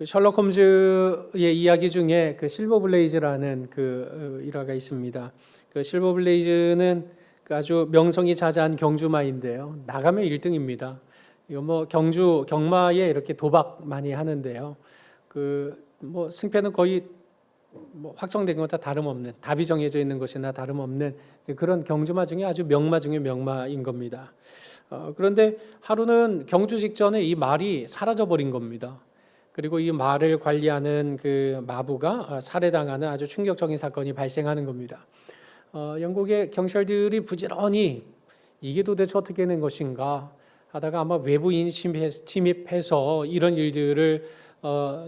그 셜록 홈즈의 이야기 중에 그 실버 블레이즈라는 그 일화가 있습니다. 그 실버 블레이즈는 그 아주 명성이 자자한 경주마인데요. 나가면 1등입니다. 이거 뭐 경마에 이렇게 도박 많이 하는데요. 그 뭐 승패는 거의 뭐 확정된 것과 다름없는, 답이 정해져 있는 것이나 다름없는 그런 경주마 중에 아주 명마 중에 명마인 겁니다. 그런데 하루는 경주 직전에 이 말이 사라져 버린 겁니다. 그리고 이 말을 관리하는 그 마부가 살해당하는 아주 충격적인 사건이 발생하는 겁니다. 영국의 경찰들이 부지런히 이게 도대체 어떻게 된 것인가 하다가 아마 외부인이 침입해서 이런 일들을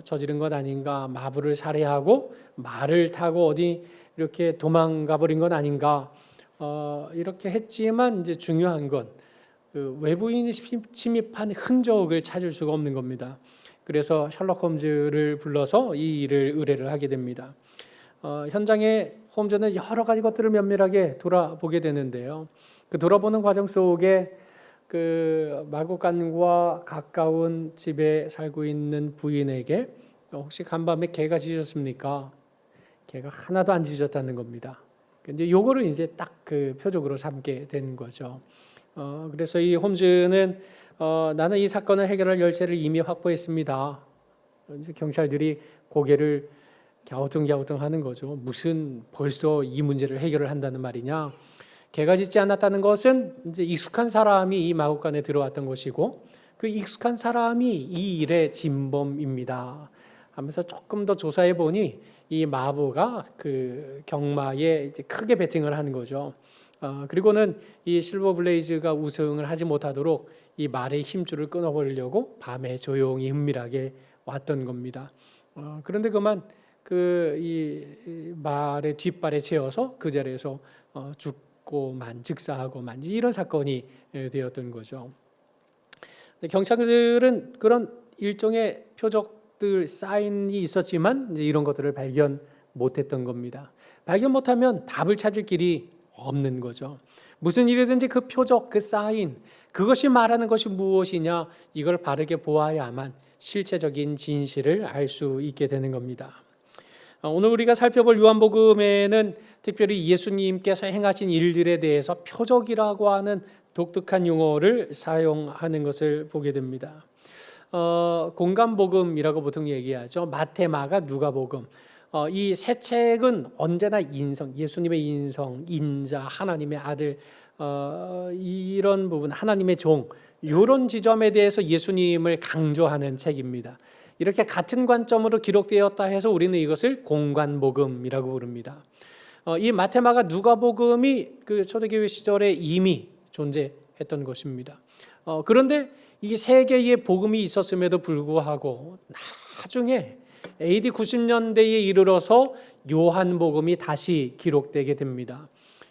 저지른 것 아닌가, 마부를 살해하고 말을 타고 어디 이렇게 도망가 버린 건 아닌가, 이렇게 했지만 이제 중요한 건 그 외부인이 침입한 흔적을 찾을 수가 없는 겁니다. 그래서 셜록 홈즈를 불러서 이 일을 의뢰를 하게 됩니다. 현장에 홈즈는 여러 가지 것들을 면밀하게 돌아보게 되는데요. 그 돌아보는 과정 속에 그 마구간과 가까운 집에 살고 있는 부인에게 혹시 간밤에 개가 짖었습니까? 개가 하나도 안 짖었다는 겁니다. 근데 요거를 이제 딱 그 표적으로 삼게 된 거죠. 그래서 이 홈즈는 나는 이 사건을 해결할 열쇠를 이미 확보했습니다. 경찰들이 고개를 갸우뚱갸우뚱 하는 거죠. 무슨 벌써 이 문제를 해결을 한다는 말이냐? 개가 짖지 않았다는 것은 이제 익숙한 사람이 이 마구간에 들어왔던 것이고 그 익숙한 사람이 이 일의 진범입니다 하면서 조금 더 조사해 보니 이 마부가 그 경마에 이제 크게 베팅을 하는 거죠. 그리고는 이 실버 블레이즈가 우승을 하지 못하도록 이 말의 힘줄을 끊어버리려고 밤에 조용히 은밀하게 왔던 겁니다. 그런데 그만 그 이 말의 뒷발에 채워서 그 자리에서 죽고만 즉사하고만 이런 사건이 되었던 거죠. 경찰들은 그런 일종의 표적들 사인이 있었지만 이제 이런 것들을 발견 못했던 겁니다. 발견 못하면 답을 찾을 길이 없는 거죠. 무슨 일이든지 그 표적, 그 사인, 그것이 말하는 것이 무엇이냐, 이걸 바르게 보아야만 실체적인 진실을 알 수 있게 되는 겁니다. 오늘 우리가 살펴볼 요한복음에는 특별히 예수님께서 행하신 일들에 대해서 표적이라고 하는 독특한 용어를 사용하는 것을 보게 됩니다. 공간복음이라고 보통 얘기하죠. 마태, 마가, 누가복음. 이 세 책은 언제나 인성, 예수님의 인성, 인자, 하나님의 아들, 이런 부분, 하나님의 종, 이런 지점에 대해서 예수님을 강조하는 책입니다. 이렇게 같은 관점으로 기록되었다 해서 우리는 이것을 공간복음이라고 부릅니다. 이 마태, 마가, 누가복음이 그 초대교회 시절에 이미 존재했던 것입니다. 그런데 이 세 개의 복음이 있었음에도 불구하고 나중에 AD 90년대에 이르러서 요한복음이 다시 기록되게 됩니다.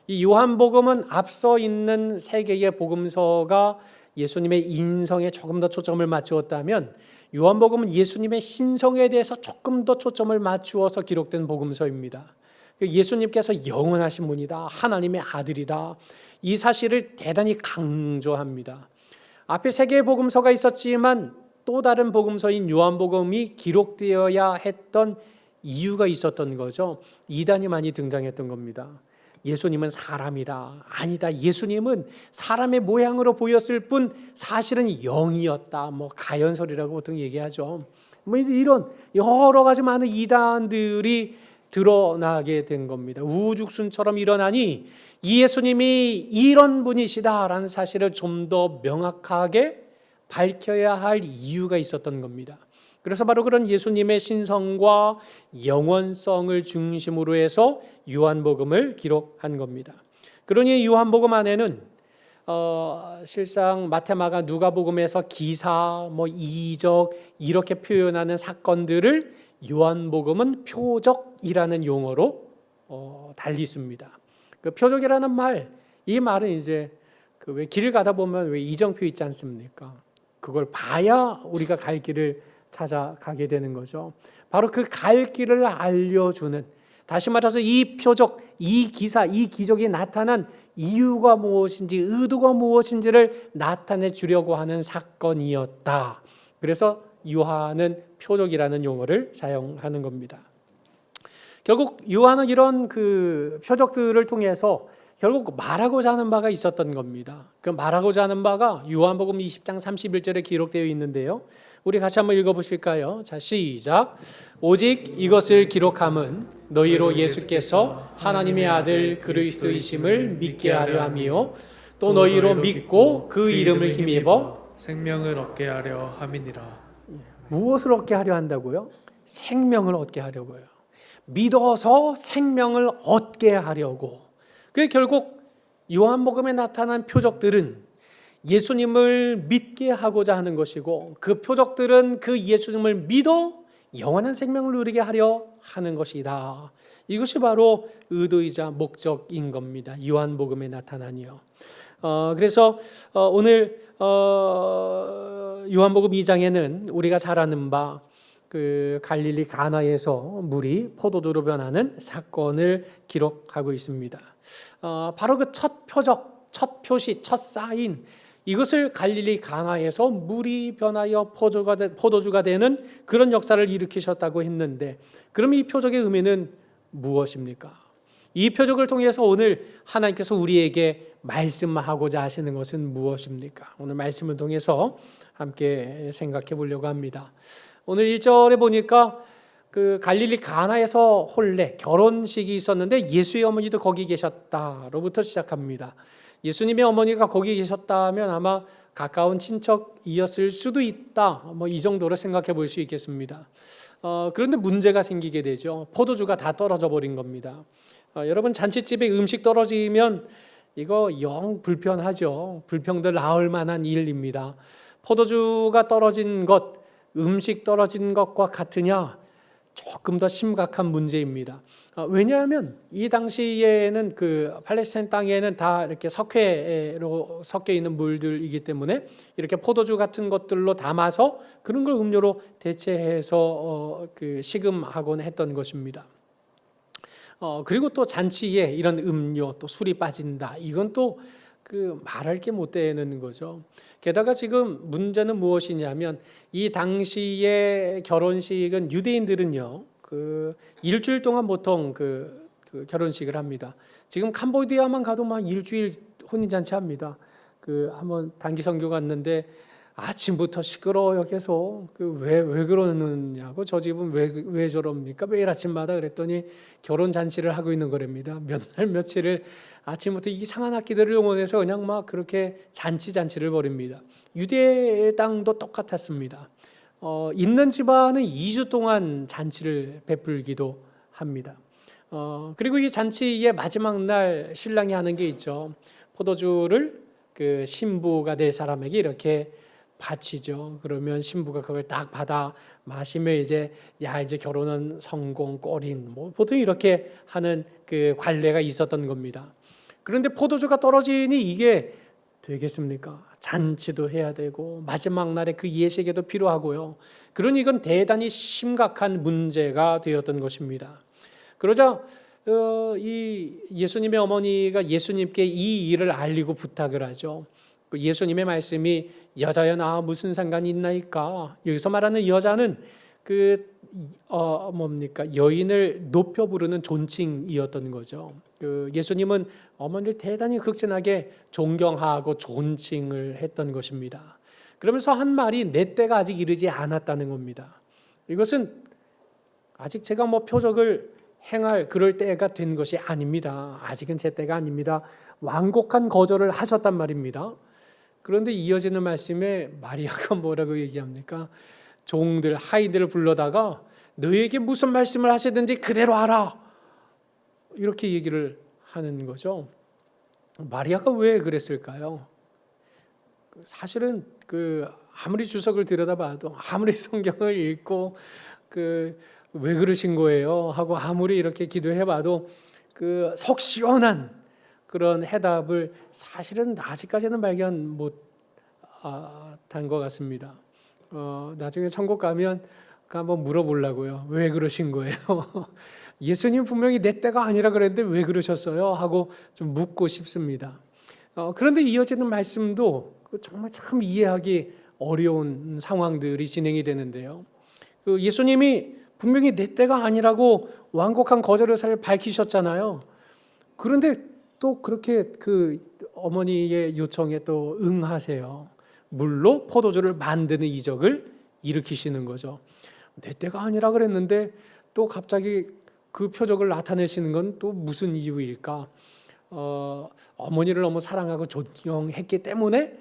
이 요한복음은 앞서 있는 세 개의 복음서가 예수님의 인성에 조금 더 초점을 맞추었다면 요한복음은 예수님의 신성에 대해서 조금 더 초점을 맞추어서 기록된 복음서입니다. 예수님께서 영원하신 분이다, 하나님의 아들이다, 이 사실을 대단히 강조합니다. 앞에 세 개의 복음서가 있었지만 또 다른 복음서인 요한복음이 기록되어야 했던 이유가 있었던 거죠. 이단이 많이 등장했던 겁니다. 예수님은 사람이다. 아니다. 예수님은 사람의 모양으로 보였을 뿐 사실은 영이었다. 뭐 가연설이라고 보통 얘기하죠. 뭐 이런 여러 가지 많은 이단들이 드러나게 된 겁니다. 우죽순처럼 일어나니 이 예수님이 이런 분이시다라는 사실을 좀 더 명확하게 밝혀야 할 이유가 있었던 겁니다. 그래서 바로 그런 예수님의 신성과 영원성을 중심으로 해서 요한복음을 기록한 겁니다. 그러니 요한복음 안에는 실상 마태, 마가, 누가복음에서 기사, 뭐 이적 이렇게 표현하는 사건들을 요한복음은 표적이라는 용어로 달리 있습니다. 그 표적이라는 말, 이 말은 이제 그 왜 길 가다 보면 왜 이정표 있지 않습니까? 그걸 봐야 우리가 갈 길을 찾아가게 되는 거죠. 바로 그 갈 길을 알려주는, 다시 말해서 이 표적, 이 기사, 이 기적이 나타난 이유가 무엇인지, 의도가 무엇인지를 나타내 주려고 하는 사건이었다. 그래서 요한은 표적이라는 용어를 사용하는 겁니다. 결국 요한은 이런 그 표적들을 통해서 결국 말하고자 하는 바가 있었던 겁니다. 그 말하고자 하는 바가 요한복음 20장 31절에 기록되어 있는데요. 우리 같이 한번 읽어보실까요? 자, 시작. 오직 이것을 기록함은 너희로 예수께서 하나님의 아들 그리스도이심을 믿게 하려 함이요 또 너희로 믿고 그 이름을 힘입어 생명을 얻게 하려 함이니라. 무엇을 얻게 하려 한다고요? 생명을 얻게 하려고요. 믿어서 생명을 얻게 하려고. 그게 결국 요한복음에 나타난 표적들은 예수님을 믿게 하고자 하는 것이고, 그 표적들은 그 예수님을 믿어 영원한 생명을 누리게 하려 하는 것이다. 이것이 바로 의도이자 목적인 겁니다. 요한복음에 나타나니요. 그래서 오늘 요한복음 2장에는 우리가 잘 아는 바 그 갈릴리 가나에서 물이 포도주로 변하는 사건을 기록하고 있습니다. 바로 그 첫 표적, 첫 표시, 첫 사인, 이것을 갈릴리 가나에서 물이 변하여 포도주가 되는 그런 역사를 일으키셨다고 했는데, 그럼 이 표적의 의미는 무엇입니까? 이 표적을 통해서 오늘 하나님께서 우리에게 말씀하고자 하시는 것은 무엇입니까? 오늘 말씀을 통해서 함께 생각해 보려고 합니다. 오늘 1절에 보니까 그 갈릴리 가나에서 혼례, 결혼식이 있었는데 예수의 어머니도 거기 계셨다로부터 시작합니다. 예수님의 어머니가 거기 계셨다면 아마 가까운 친척이었을 수도 있다. 이 정도로 생각해 볼 수 있겠습니다. 그런데 문제가 생기게 되죠. 포도주가 다 떨어져 버린 겁니다. 여러분, 잔치집에 음식 떨어지면 이거 영 불편하죠. 불평들 나올 만한 일입니다. 포도주가 떨어진 것, 음식 떨어진 것과 같으냐? 조금 더 심각한 문제입니다. 왜냐하면 이 당시에는 그 팔레스타인 땅에는 다 이렇게 석회로 섞여 있는 물들이기 때문에 이렇게 포도주 같은 것들로 담아서 그런 걸 음료로 대체해서 그 시금하곤 했던 것입니다. 그리고 또 잔치에 이런 음료, 또 술이 빠진다. 이건 또 그 말할 게 못 되는 거죠. 게다가 지금 문제는 무엇이냐면 이 당시의 결혼식은 유대인들은요, 그 일주일 동안 보통 그 결혼식을 합니다. 지금 캄보디아만 가도 막 일주일 혼인잔치 합니다. 그 한번 단기 선교 갔는데 아침부터 시끄러워요 계속. 왜 그러느냐고, 저 집은 왜 저럽니까? 매일 아침마다 그랬더니 결혼 잔치를 하고 있는 거랍니다. 몇 날 며칠을 아침부터 이상한 악기들을 응원해서 그냥 막 그렇게 잔치를 벌입니다. 유대 땅도 똑같았습니다. 있는 집안은 2주 동안 잔치를 베풀기도 합니다. 그리고 이 잔치의 마지막 날 신랑이 하는 게 있죠. 포도주를 그 신부가 될 사람에게 이렇게 바치죠. 그러면 신부가 그걸 딱 받아 마시면 이제 결혼은 성공, 꼬린, 보통 이렇게 하는 그 관례가 있었던 겁니다. 그런데 포도주가 떨어지니 이게 되겠습니까? 잔치도 해야 되고 마지막 날에 그 예식에도 필요하고요. 그러니 이건 대단히 심각한 문제가 되었던 것입니다. 그러자 이 예수님의 어머니가 예수님께 이 일을 알리고 부탁을 하죠. 예수님의 말씀이 여자여 나 무슨 상관이 있나이까? 여기서 말하는 여자는 여인을 높여 부르는 존칭이었던 거죠. 예수님은 어머니를 대단히 극진하게 존경하고 존칭을 했던 것입니다. 그러면서 한 말이 내 때가 아직 이르지 않았다는 겁니다. 이것은 아직 제가 표적을 행할 그럴 때가 된 것이 아닙니다. 아직은 제 때가 아닙니다. 완곡한 거절을 하셨단 말입니다. 그런데 이어지는 말씀에 마리아가 뭐라고 얘기합니까? 종들, 하인들을 불러다가 너에게 무슨 말씀을 하시든지 그대로 하라, 이렇게 얘기를 하는 거죠. 마리아가 왜 그랬을까요? 사실은 아무리 주석을 들여다봐도, 아무리 성경을 읽고 왜 그러신 거예요 하고 아무리 이렇게 기도해봐도 속 시원한 그런 해답을 사실은 아직까지는 발견 못한 것 같습니다. 나중에 천국 가면 한번 물어보려고요. 왜 그러신 거예요? 예수님 분명히 내 때가 아니라 그랬는데 왜 그러셨어요? 하고 좀 묻고 싶습니다. 그런데 이어지는 말씀도 정말 참 이해하기 어려운 상황들이 진행이 되는데요. 그 예수님이 분명히 내 때가 아니라고 완곡한 거절 의사를 밝히셨잖아요. 그런데 또 그렇게 그 어머니의 요청에 또 응하세요. 물로 포도주를 만드는 이적을 일으키시는 거죠. 내 때가 아니라 그랬는데 또 갑자기 그 표적을 나타내시는 건 또 무슨 이유일까? 어머니를 너무 사랑하고 존경했기 때문에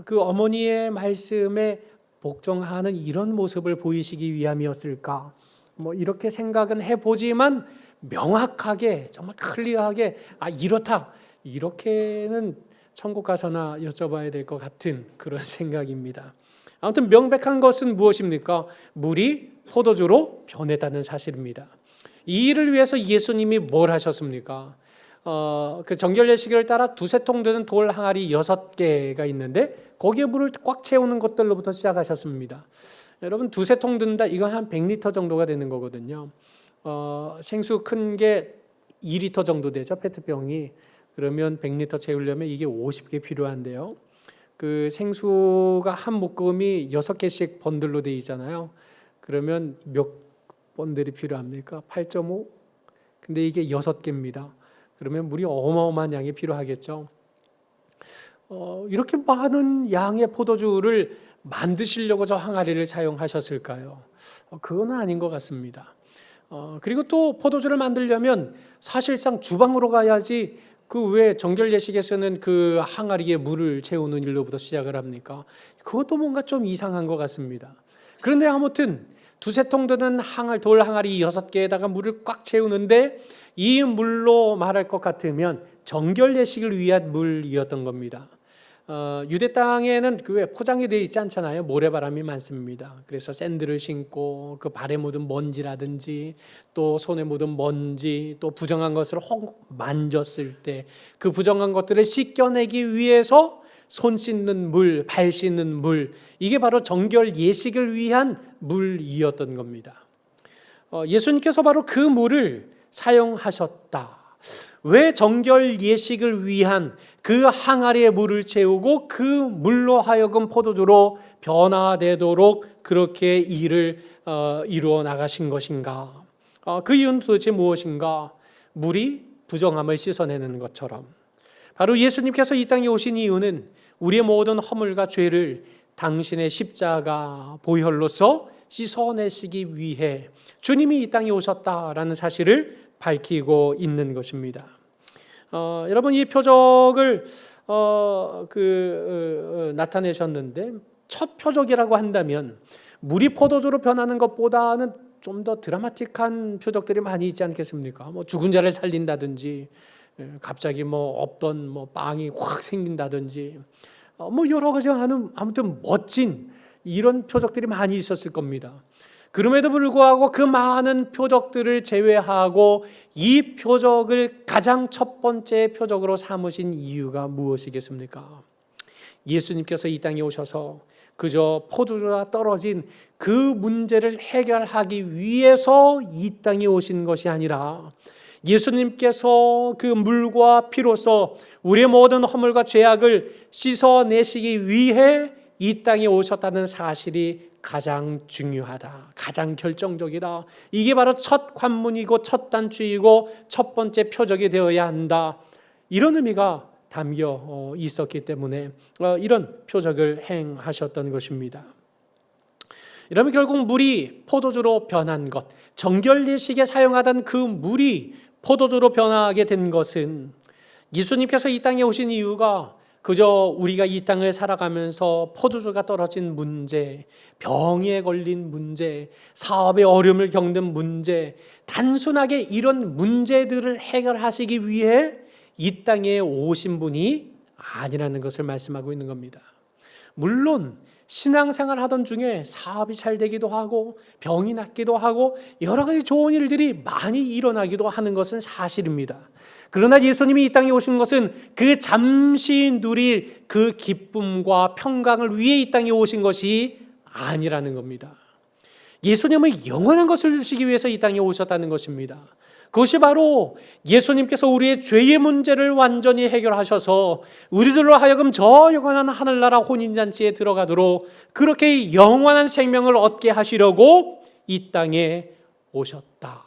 그 어머니의 말씀에 복종하는 이런 모습을 보이시기 위함이었을까? 뭐 이렇게 생각은 해보지만 명확하게 정말 클리어하게 이렇다 이렇게는 천국 가서나 여쭤봐야 될 것 같은 그런 생각입니다. 아무튼 명백한 것은 무엇입니까? 물이 포도주로 변했다는 사실입니다. 이 일을 위해서 예수님이 뭘 하셨습니까? 그 정결 예식을 따라 두세 통 되는 돌 항아리 6개가 있는데 거기에 물을 꽉 채우는 것들로부터 시작하셨습니다. 여러분 두세 통 든다 이건 한 100리터 정도가 되는 거거든요. 생수 큰 게 2리터 정도 되죠. 페트병이. 그러면 100리터 채우려면 이게 50개 필요한데요. 그 생수가 한 묶음이 6개씩 번들로 되어 있잖아요. 그러면 몇 번들이 필요합니까? 8.5? 근데 이게 6개입니다. 그러면 물이 어마어마한 양이 필요하겠죠. 이렇게 많은 양의 포도주를 만드시려고 저 항아리를 사용하셨을까요? 그건 아닌 것 같습니다. 그리고 또 포도주를 만들려면 사실상 주방으로 가야지 그 왜 정결 예식에서는 그 항아리에 물을 채우는 일로부터 시작을 합니까? 그것도 뭔가 좀 이상한 것 같습니다. 그런데 아무튼 두세 통 드는 돌 항아리 6개에다가 물을 꽉 채우는데 이 물로 말할 것 같으면 정결 예식을 위한 물이었던 겁니다. 유대 땅에는 그 왜 포장이 되어 있지 않잖아요. 모래바람이 많습니다. 그래서 샌들을 신고 그 발에 묻은 먼지라든지 또 손에 묻은 먼지 또 부정한 것을 혹 만졌을 때 그 부정한 것들을 씻겨내기 위해서 손 씻는 물, 발 씻는 물, 이게 바로 정결 예식을 위한 물이었던 겁니다. 예수님께서 바로 그 물을 사용하셨다. 왜 정결 예식을 위한 그 항아리에 물을 채우고 그 물로 하여금 포도주로 변화되도록 그렇게 일을 이루어 나가신 것인가? 그 이유는 도대체 무엇인가? 물이 부정함을 씻어내는 것처럼 바로 예수님께서 이 땅에 오신 이유는 우리의 모든 허물과 죄를 당신의 십자가 보혈로서 씻어내시기 위해 주님이 이 땅에 오셨다라는 사실을 밝히고 있는 것입니다. 여러분 이 표적을 나타내셨는데 첫 표적이라고 한다면 물이 포도주로 변하는 것보다는 좀 더 드라마틱한 표적들이 많이 있지 않겠습니까? 뭐 죽은 자를 살린다든지 갑자기 뭐 없던 뭐 빵이 확 생긴다든지 뭐 여러 가지 하는 아무튼 멋진 이런 표적들이 많이 있었을 겁니다. 그럼에도 불구하고 그 많은 표적들을 제외하고 이 표적을 가장 첫 번째 표적으로 삼으신 이유가 무엇이겠습니까? 예수님께서 이 땅에 오셔서 그저 포도주가 떨어진 그 문제를 해결하기 위해서 이 땅에 오신 것이 아니라 예수님께서 그 물과 피로써 우리의 모든 허물과 죄악을 씻어내시기 위해 이 땅에 오셨다는 사실이 가장 중요하다, 가장 결정적이다. 이게 바로 첫 관문이고 첫 단추이고 첫 번째 표적이 되어야 한다. 이런 의미가 담겨 있었기 때문에 이런 표적을 행하셨던 것입니다. 이러면 결국 물이 포도주로 변한 것, 정결 예식에 사용하던 그 물이 포도주로 변하게 된 것은 예수님께서 이 땅에 오신 이유가 그저 우리가 이 땅을 살아가면서 포도주가 떨어진 문제, 병에 걸린 문제, 사업의 어려움을 겪는 문제, 단순하게 이런 문제들을 해결하시기 위해 이 땅에 오신 분이 아니라는 것을 말씀하고 있는 겁니다. 물론 신앙생활 하던 중에 사업이 잘 되기도 하고 병이 낫기도 하고 여러 가지 좋은 일들이 많이 일어나기도 하는 것은 사실입니다. 그러나 예수님이 이 땅에 오신 것은 그 잠시 누릴 그 기쁨과 평강을 위해 이 땅에 오신 것이 아니라는 겁니다. 예수님은 영원한 것을 주시기 위해서 이 땅에 오셨다는 것입니다. 그것이 바로 예수님께서 우리의 죄의 문제를 완전히 해결하셔서 우리들로 하여금 저 영원한 하늘나라 혼인잔치에 들어가도록 그렇게 영원한 생명을 얻게 하시려고 이 땅에 오셨다.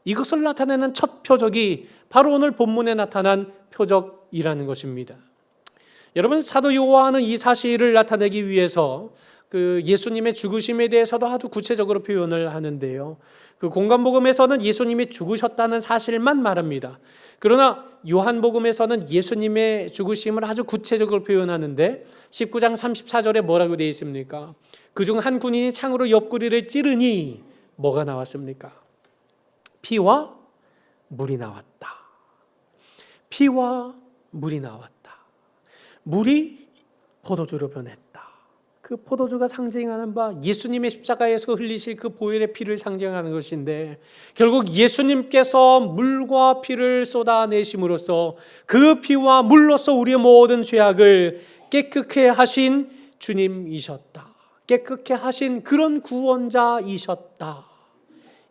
이것을 나타내는 첫 표적이 바로 오늘 본문에 나타난 표적이라는 것입니다. 여러분, 사도 요한은 이 사실을 나타내기 위해서 그 예수님의 죽으심에 대해서도 아주 구체적으로 표현을 하는데요. 그 공관복음에서는 예수님이 죽으셨다는 사실만 말합니다. 그러나 요한복음에서는 예수님의 죽으심을 아주 구체적으로 표현하는데 19장 34절에 뭐라고 되어 있습니까? 그중 한 군인이 창으로 옆구리를 찌르니 뭐가 나왔습니까? 피와 물이 나왔다. 피와 물이 나왔다. 물이 포도주로 변했다. 그 포도주가 상징하는 바 예수님의 십자가에서 흘리실 그 보혈의 피를 상징하는 것인데, 결국 예수님께서 물과 피를 쏟아내심으로써 그 피와 물로써 우리의 모든 죄악을 깨끗게 하신 주님이셨다. 깨끗게 하신 그런 구원자이셨다.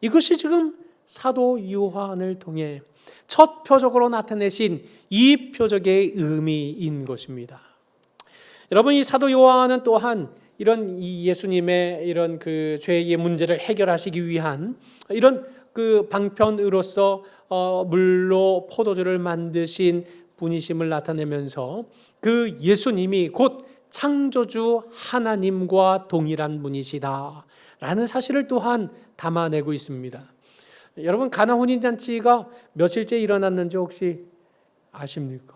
이것이 지금 사도 요한을 통해 첫 표적으로 나타내신 이 표적의 의미인 것입니다. 여러분, 이 사도 요한은 또한 이런 이 예수님의 이런 그 죄의 문제를 해결하시기 위한 이런 그 방편으로서 물로 포도주를 만드신 분이심을 나타내면서 그 예수님이 곧 창조주 하나님과 동일한 분이시다라는 사실을 또한 담아내고 있습니다. 여러분, 가나 혼인잔치가 며칠째 일어났는지 혹시 아십니까?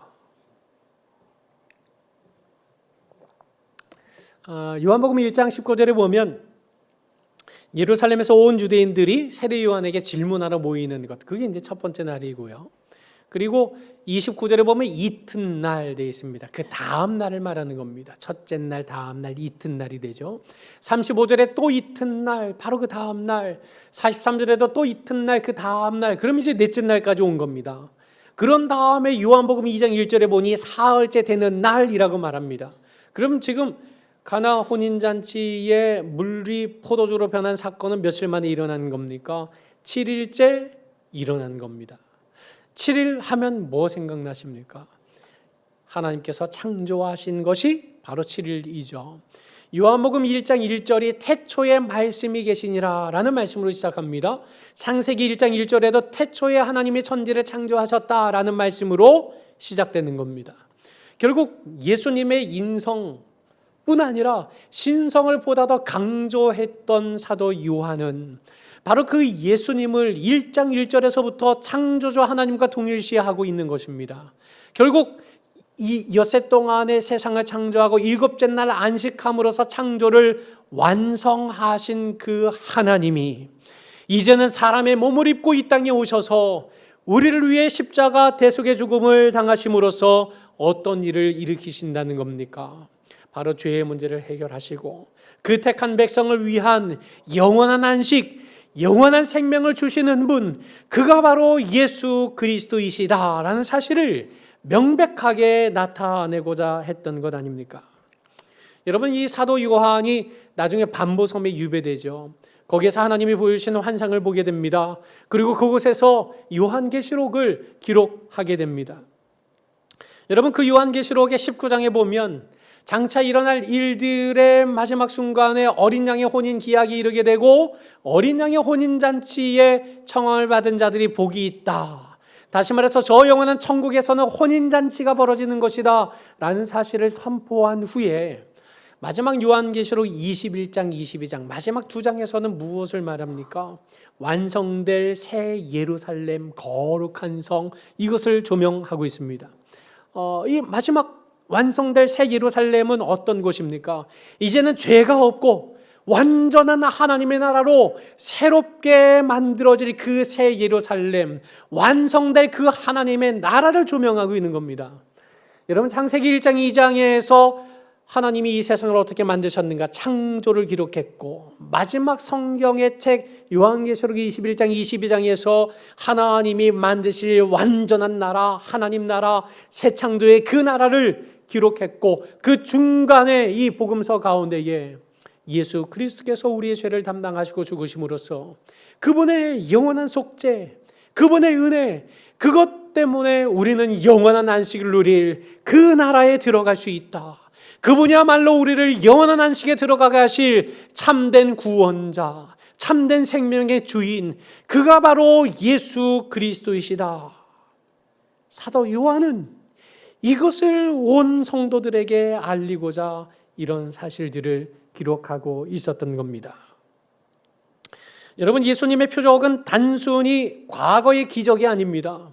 요한복음 1장 19절에 보면 예루살렘에서 온 유대인들이 세례 요한에게 질문하러 모이는 것, 그게 이제 첫 번째 날이고요. 그리고 29절에 보면 이튿날 되어 있습니다. 그 다음 날을 말하는 겁니다. 첫째 날, 다음 날, 이튿날이 되죠. 35절에 또 이튿날, 바로 그 다음 날, 43절에도 또 이튿날, 그 다음 날, 그럼 이제 넷째 날까지 온 겁니다. 그런 다음에 요한복음 2장 1절에 보니 사흘째 되는 날이라고 말합니다. 그럼 지금 가나 혼인잔치에 물이 포도주로 변한 사건은 며칠 만에 일어난 겁니까? 7일째 일어난 겁니다. 7일 하면 뭐 생각나십니까? 하나님께서 창조하신 것이 바로 7일이죠. 요한복음 1장 1절이 태초에 말씀이 계시니라 라는 말씀으로 시작합니다. 창세기 1장 1절에도 태초에 하나님이 천지를 창조하셨다라는 말씀으로 시작되는 겁니다. 결국 예수님의 인성뿐 아니라 신성을 보다 더 강조했던 사도 요한은 바로 그 예수님을 1장 1절에서부터 창조주 하나님과 동일시하고 있는 것입니다. 결국 이 엿새 동안의 세상을 창조하고 일곱째 날 안식함으로써 창조를 완성하신 그 하나님이 이제는 사람의 몸을 입고 이 땅에 오셔서 우리를 위해 십자가 대속의 죽음을 당하심으로써 어떤 일을 일으키신다는 겁니까? 바로 죄의 문제를 해결하시고 그 택한 백성을 위한 영원한 안식, 영원한 생명을 주시는 분, 그가 바로 예수 그리스도이시다라는 사실을 명백하게 나타내고자 했던 것 아닙니까? 여러분, 이 사도 요한이 나중에 반보섬에 유배되죠. 거기에서 하나님이 보여주시는 환상을 보게 됩니다. 그리고 그곳에서 요한계시록을 기록하게 됩니다. 여러분, 그 요한계시록의 19장에 보면 장차 일어날 일들의 마지막 순간에 어린 양의 혼인 기약이 이르게 되고 어린 양의 혼인잔치에 청함을 받은 자들이 복이 있다. 다시 말해서 저 영원한 천국에서는 혼인잔치가 벌어지는 것이다 라는 사실을 선포한 후에 마지막 요한계시록 21장, 22장 마지막 두 장에서는 무엇을 말합니까? 완성될 새 예루살렘, 거룩한 성, 이것을 조명하고 있습니다. 이 마지막 완성될 새 예루살렘은 어떤 곳입니까? 이제는 죄가 없고 완전한 하나님의 나라로 새롭게 만들어질 그 새 예루살렘, 완성될 그 하나님의 나라를 조명하고 있는 겁니다. 여러분, 창세기 1장 2장에서 하나님이 이 세상을 어떻게 만드셨는가 창조를 기록했고, 마지막 성경의 책 요한계시록 21장 22장에서 하나님이 만드실 완전한 나라, 하나님 나라, 새 창조의 그 나라를 기록했고, 그 중간에 이 복음서 가운데에 예수 그리스도께서 우리의 죄를 담당하시고 죽으심으로써 그분의 영원한 속죄, 그분의 은혜, 그것 때문에 우리는 영원한 안식을 누릴 그 나라에 들어갈 수 있다. 그분이야말로 우리를 영원한 안식에 들어가게 하실 참된 구원자, 참된 생명의 주인, 그가 바로 예수 그리스도이시다. 사도 요한은 이것을 온 성도들에게 알리고자 이런 사실들을 기록하고 있었던 겁니다. 여러분, 예수님의 표적은 단순히 과거의 기적이 아닙니다.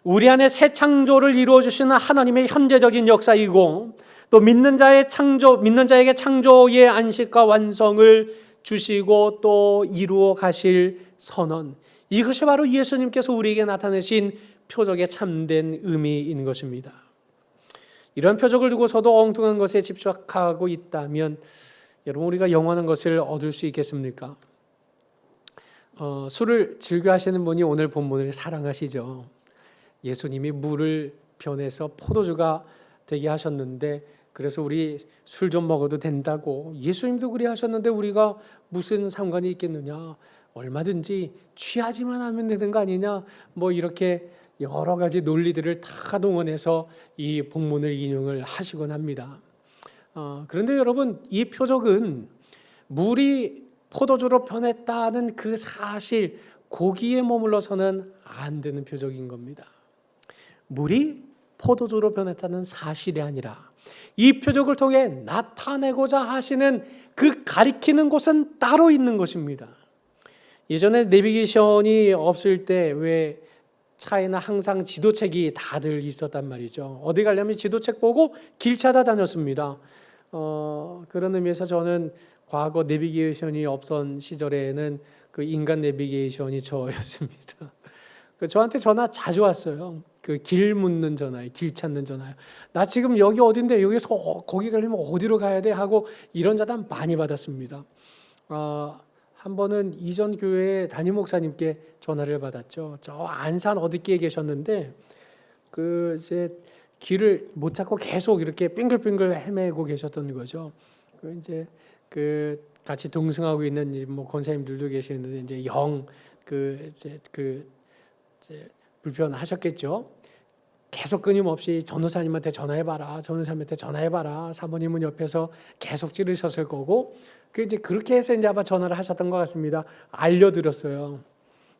우리 안에 새 창조를 이루어 주시는 하나님의 현재적인 역사이고, 또 믿는 자에게 창조의 안식과 완성을 주시고 또 이루어 가실 선언, 이것이 바로 예수님께서 우리에게 나타내신 표적의 참된 의미인 것입니다. 이러한 표적을 두고서도 엉뚱한 것에 집착하고 있다면 여러분, 우리가 영원한 것을 얻을 수 있겠습니까? 술을 즐겨 하시는 분이 오늘 본문을 사랑하시죠. 예수님이 물을 변해서 포도주가 되게 하셨는데, 그래서 우리 술 좀 먹어도 된다고, 예수님도 그래 하셨는데 우리가 무슨 상관이 있겠느냐, 얼마든지 취하지만 하면 되는 거 아니냐, 뭐 이렇게 여러 가지 논리들을 다 동원해서 이 본문을 인용을 하시곤 합니다. 그런데 여러분, 이 표적은 물이 포도주로 변했다는 그 사실, 거기에 머물러서는 안 되는 표적인 겁니다. 물이 포도주로 변했다는 사실이 아니라 이 표적을 통해 나타내고자 하시는 그 가리키는 곳은 따로 있는 것입니다. 예전에 내비게이션이 없을 때 왜 차에는 항상 지도책이 다들 있었단 말이죠. 어디 가려면 지도책 보고 길 찾아다녔습니다. 그런 의미에서 저는 과거 내비게이션이 없던 시절에는 그 인간 내비게이션이 저였습니다. 저한테 전화 자주 왔어요. 그 길 묻는 전화요, 길 찾는 전화요. 나 지금 여기 어딘데, 여기서 거기 가려면 어디로 가야 돼 하고 이런 전화 많이 받았습니다. 한 번은 이전 교회 담임 목사님께 전화를 받았죠. 저 안산 어디께 계셨는데 그 이제 길을 못 찾고 계속 이렇게 빙글빙글 헤매고 계셨던 거죠. 그 이제 그 같이 동승하고 있는 뭐 권사님들도 계시는데 이제 이제 불편하셨겠죠. 계속 끊임없이 전도사님한테 전화해봐라, 전도사님한테 전화해봐라. 사모님은 옆에서 계속 찌르셨을 거고, 그 이제 그렇게 해서 이제 아마 전화를 하셨던 것 같습니다. 알려드렸어요.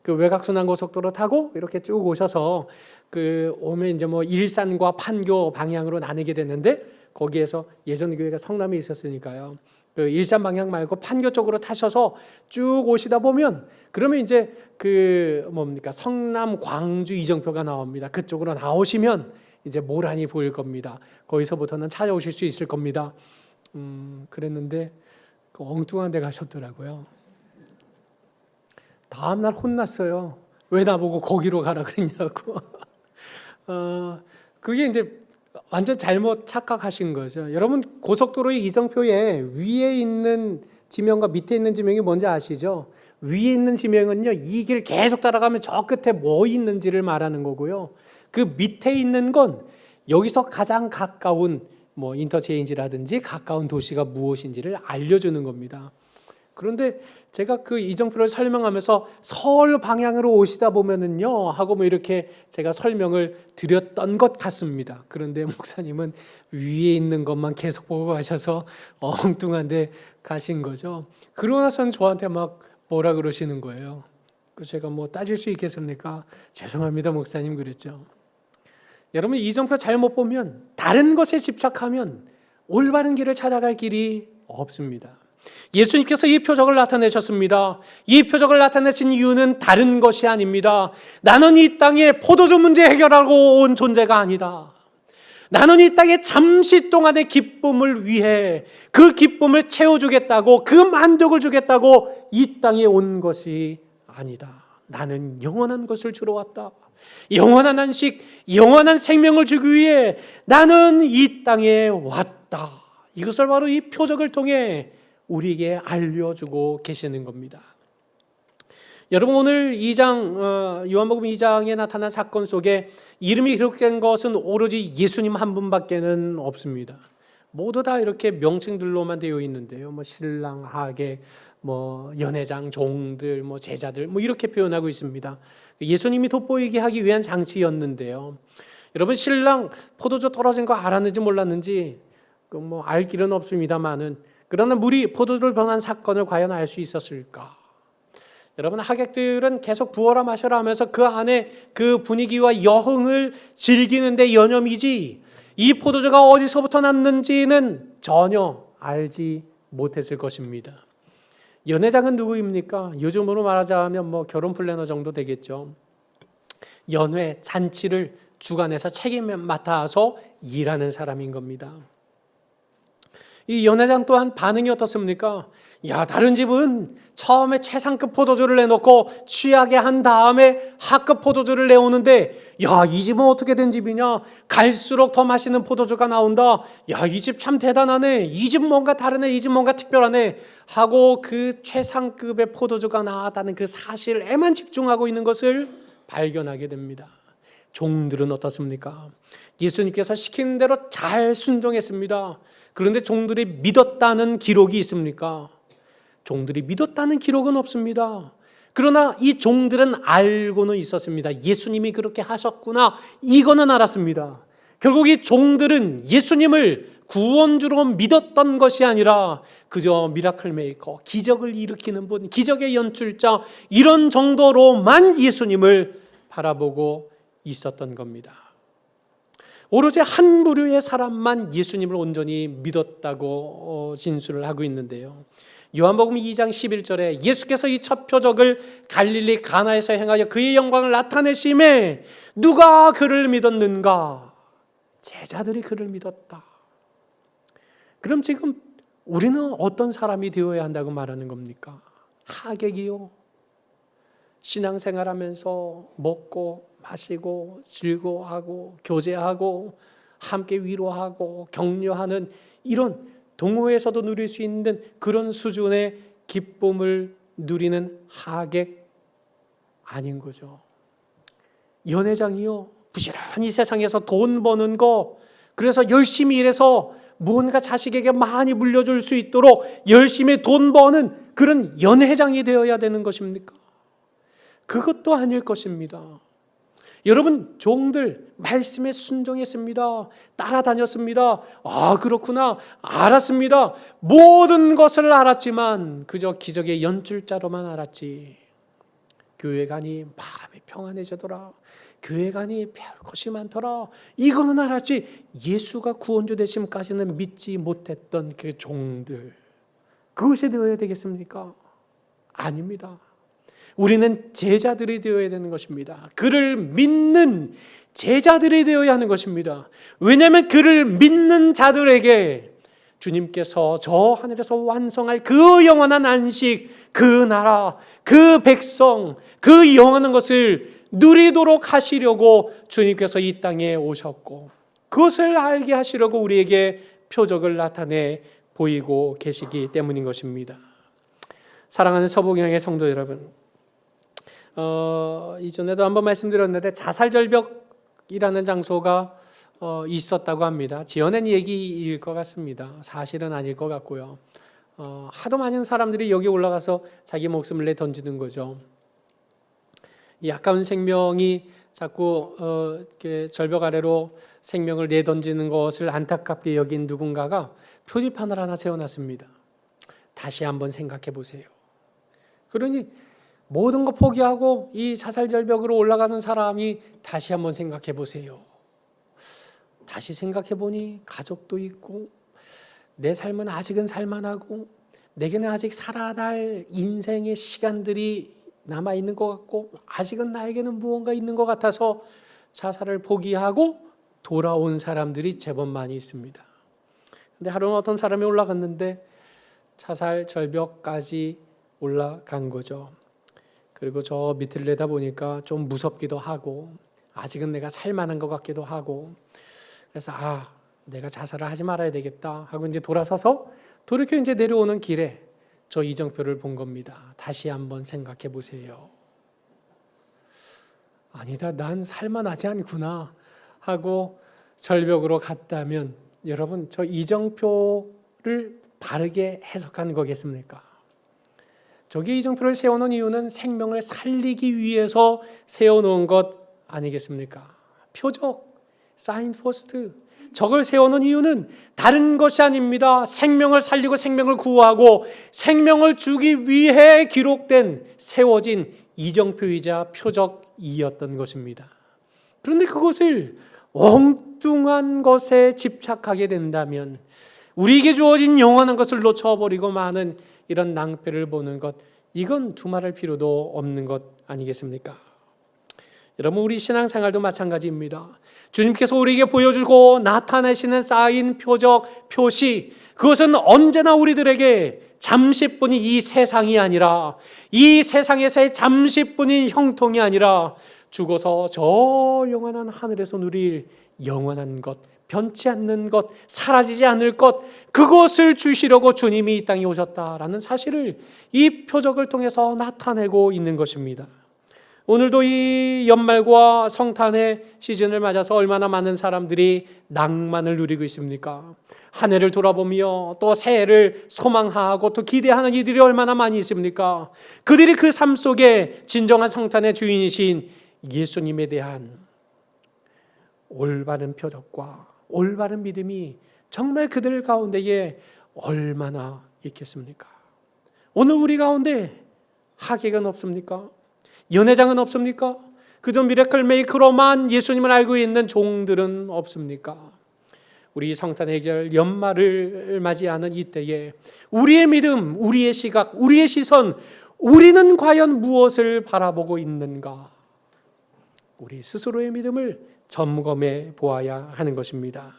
그 외곽순환고속도로 타고 이렇게 쭉 오셔서 그 오면 이제 뭐 일산과 판교 방향으로 나뉘게 됐는데, 거기에서 예전 교회가 성남에 있었으니까요. 그 일산 방향 말고 판교 쪽으로 타셔서 쭉 오시다 보면, 그러면 이제 그 뭡니까, 성남, 광주, 이정표가 나옵니다. 그쪽으로 나오시면 이제 모란이 보일 겁니다. 거기서부터는 찾아오실 수 있을 겁니다. 그랬는데 그 엉뚱한 데 가셨더라고요. 다음날 혼났어요. 왜 나보고 거기로 가라 그랬냐고. 그게 이제 완전 잘못 착각하신 거죠. 여러분, 고속도로의 이정표에 위에 있는 지명과 밑에 있는 지명이 뭔지 아시죠? 위에 있는 지명은요, 이 길 계속 따라가면 저 끝에 뭐 있는지를 말하는 거고요. 그 밑에 있는 건 여기서 가장 가까운 뭐 인터체인지라든지 가까운 도시가 무엇인지를 알려주는 겁니다. 그런데 제가 그 이정표를 설명하면서 서울 방향으로 오시다 보면은요 하고 뭐 이렇게 제가 설명을 드렸던 것 같습니다. 그런데 목사님은 위에 있는 것만 계속 보고 가셔서 엉뚱한 데 가신 거죠. 그러고 나서는 저한테 막 뭐라 그러시는 거예요. 제가 뭐 따질 수 있겠습니까? 죄송합니다 목사님 그랬죠. 여러분, 이정표 잘못 보면, 다른 것에 집착하면 올바른 길을 찾아갈 길이 없습니다. 예수님께서 이 표적을 나타내셨습니다. 이 표적을 나타내신 이유는 다른 것이 아닙니다. 나는 이 땅에 포도주 문제 해결하고 온 존재가 아니다. 나는 이 땅에 잠시 동안의 기쁨을 위해 그 기쁨을 채워주겠다고, 그 만족을 주겠다고 이 땅에 온 것이 아니다. 나는 영원한 것을 주러 왔다. 영원한 안식, 영원한 생명을 주기 위해 나는 이 땅에 왔다. 이것을 바로 이 표적을 통해 우리에게 알려주고 계시는 겁니다. 여러분, 오늘 2장 요한복음 2장에 나타난 사건 속에 이름이 기록된 것은 오로지 예수님 한 분밖에는 없습니다. 모두 다 이렇게 명칭들로만 되어 있는데요. 뭐 신랑, 하객, 뭐 연회장, 종들, 뭐 제자들 뭐 이렇게 표현하고 있습니다. 예수님이 돋보이게 하기 위한 장치였는데요. 여러분 신랑 포도주 떨어진 거 알았는지 몰랐는지 뭐 알 길은 없습니다만은 그러나 물이 포도주를 변한 사건을 과연 알 수 있었을까? 여러분 하객들은 계속 부어라 마셔라 하면서 그 안에 그 분위기와 여흥을 즐기는데 여념이지 이 포도주가 어디서부터 났는지는 전혀 알지 못했을 것입니다. 연회장은 누구입니까? 요즘으로 말하자면 뭐 결혼 플래너 정도 되겠죠. 연회 잔치를 주관해서 책임을 맡아서 일하는 사람인 겁니다. 이 연회장 또한 반응이 어떻습니까? 야, 다른 집은 처음에 최상급 포도주를 내놓고 취하게 한 다음에 하급 포도주를 내오는데 야, 이 집은 어떻게 된 집이냐? 갈수록 더 맛있는 포도주가 나온다. 야, 이 집 참 대단하네. 이 집 뭔가 다르네. 이 집 뭔가 특별하네. 하고 그 최상급의 포도주가 나왔다는 그 사실에만 집중하고 있는 것을 발견하게 됩니다. 종들은 어떻습니까? 예수님께서 시키는 대로 잘 순종했습니다. 그런데 종들이 믿었다는 기록이 있습니까? 종들이 믿었다는 기록은 없습니다. 그러나 이 종들은 알고는 있었습니다. 예수님이 그렇게 하셨구나. 이거는 알았습니다. 결국 이 종들은 예수님을 구원주로 믿었던 것이 아니라 그저 미라클 메이커, 기적을 일으키는 분, 기적의 연출자 이런 정도로만 예수님을 바라보고 있었던 겁니다. 오로지 한 부류의 사람만 예수님을 온전히 믿었다고 진술을 하고 있는데요. 요한복음 2장 11절에 예수께서 이 첫 표적을 갈릴리 가나에서 행하여 그의 영광을 나타내심에 누가 그를 믿었는가? 제자들이 그를 믿었다. 그럼 지금 우리는 어떤 사람이 되어야 한다고 말하는 겁니까? 하객이요. 신앙생활하면서 먹고 마시고 즐거워하고 교제하고 함께 위로하고 격려하는 이런 동호회에서도 누릴 수 있는 그런 수준의 기쁨을 누리는 하객 아닌 거죠. 연회장이요. 부지런히 세상에서 돈 버는 거 그래서 열심히 일해서 무언가 자식에게 많이 물려줄 수 있도록 열심히 돈 버는 그런 연회장이 되어야 되는 것입니까? 그것도 아닐 것입니다. 여러분 종들 말씀에 순종했습니다. 따라다녔습니다. 아 그렇구나 알았습니다. 모든 것을 알았지만 그저 기적의 연출자로만 알았지. 교회 가니 마음이 평안해지더라. 교회 가니 별 것이 많더라. 이거는 알았지. 예수가 구원주 되심까지는 믿지 못했던 그 종들. 그것이 되어야 되겠습니까? 아닙니다. 우리는 제자들이 되어야 되는 것입니다. 그를 믿는 제자들이 되어야 하는 것입니다. 왜냐하면 그를 믿는 자들에게 주님께서 저 하늘에서 완성할 그 영원한 안식, 그 나라, 그 백성, 그 영원한 것을 누리도록 하시려고 주님께서 이 땅에 오셨고 그것을 알게 하시려고 우리에게 표적을 나타내 보이고 계시기 때문인 것입니다. 사랑하는 서부경의 성도 여러분, 이전에도 한번 말씀드렸는데 자살절벽이라는 장소가 있었다고 합니다. 지어낸 얘기일 것 같습니다. 사실은 아닐 것 같고요. 하도 많은 사람들이 여기 올라가서 자기 목숨을 내던지는 거죠. 이 아까운 생명이 자꾸 이렇게 절벽 아래로 생명을 내던지는 것을 안타깝게 여긴 누군가가 표지판을 하나 세워놨습니다. 다시 한번 생각해 보세요. 그러니 모든 거 포기하고 이 자살절벽으로 올라가는 사람이 다시 한번 생각해 보세요. 다시 생각해 보니 가족도 있고 내 삶은 아직은 살만하고 내게는 아직 살아날 인생의 시간들이 남아있는 것 같고 아직은 나에게는 무언가 있는 것 같아서 자살을 포기하고 돌아온 사람들이 제법 많이 있습니다. 근데 하루는 어떤 사람이 올라갔는데 자살절벽까지 올라간 거죠. 그리고 저 밑을 내다보니까 좀 무섭기도 하고 아직은 내가 살만한 것 같기도 하고 그래서 내가 자살을 하지 말아야 되겠다 하고 이제 돌아서서 돌이켜 이제 내려오는 길에 저 이정표를 본 겁니다. 다시 한번 생각해 보세요. 아니다, 난 살만하지 않구나 하고 절벽으로 갔다면 여러분 저 이정표를 바르게 해석한 거겠습니까? 조기 이정표를 세워놓은 이유는 생명을 살리기 위해서 세워놓은 것 아니겠습니까? 표적, 사인포스트, 저걸 세워놓은 이유는 다른 것이 아닙니다. 생명을 살리고 생명을 구하고 생명을 주기 위해 기록된 세워진 이정표이자 표적이었던 것입니다. 그런데 그것을 엉뚱한 것에 집착하게 된다면 우리에게 주어진 영원한 것을 놓쳐버리고 많은 이런 낭패를 보는 것, 이건 두말할 필요도 없는 것 아니겠습니까? 여러분, 우리 신앙생활도 마찬가지입니다. 주님께서 우리에게 보여주고 나타내시는 사인, 표적, 표시, 그것은 언제나 우리들에게 잠시뿐인 이 세상이 아니라, 이 세상에서의 잠시뿐인 형통이 아니라 죽어서 저 영원한 하늘에서 누릴 영원한 것, 변치 않는 것, 사라지지 않을 것, 그것을 주시려고 주님이 이 땅에 오셨다라는 사실을 이 표적을 통해서 나타내고 있는 것입니다. 오늘도 이 연말과 성탄의 시즌을 맞아서 얼마나 많은 사람들이 낭만을 누리고 있습니까? 한 해를 돌아보며 또 새해를 소망하고 또 기대하는 이들이 얼마나 많이 있습니까? 그들이 그 삶 속에 진정한 성탄의 주인이신 예수님에 대한 올바른 표적과 올바른 믿음이 정말 그들 가운데에 얼마나 있겠습니까? 오늘 우리 가운데 하객은 없습니까? 연회장은 없습니까? 그저 미래클 메이커로만 예수님을 알고 있는 종들은 없습니까? 우리 성탄의 계절 연말을 맞이하는 이때에 우리의 믿음, 우리의 시각, 우리의 시선, 우리는 과연 무엇을 바라보고 있는가? 우리 스스로의 믿음을 점검해 보아야 하는 것입니다.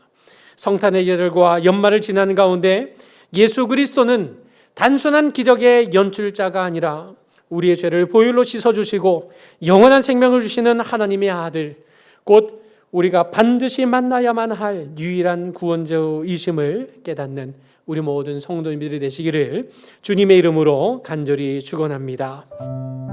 성탄의 계절과 연말을 지나는 가운데 예수 그리스도는 단순한 기적의 연출자가 아니라 우리의 죄를 보혈로 씻어주시고 영원한 생명을 주시는 하나님의 아들, 곧 우리가 반드시 만나야만 할 유일한 구원자이심을 깨닫는 우리 모든 성도님들이 되시기를 주님의 이름으로 간절히 축원합니다.